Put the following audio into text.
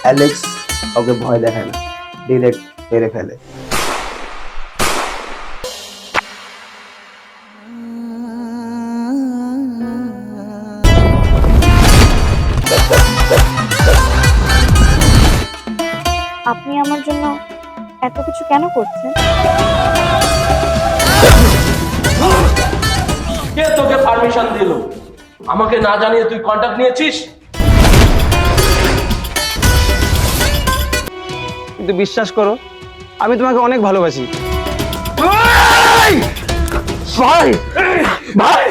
Alex ওকে ভয় দেখায় না, ডিরেক্ট মেরে ফেলে। আপনি আমার জন্য এত কিছু কেন করছেন? কে তোকে পারমিশন দিল? আমাকে না জানিয়ে তুই কন্ট্যাক্ট নিয়েছিস? কিন্তু বিশ্বাস করো, আমি তোমাকে অনেক ভালোবাসি। ভাই ভাই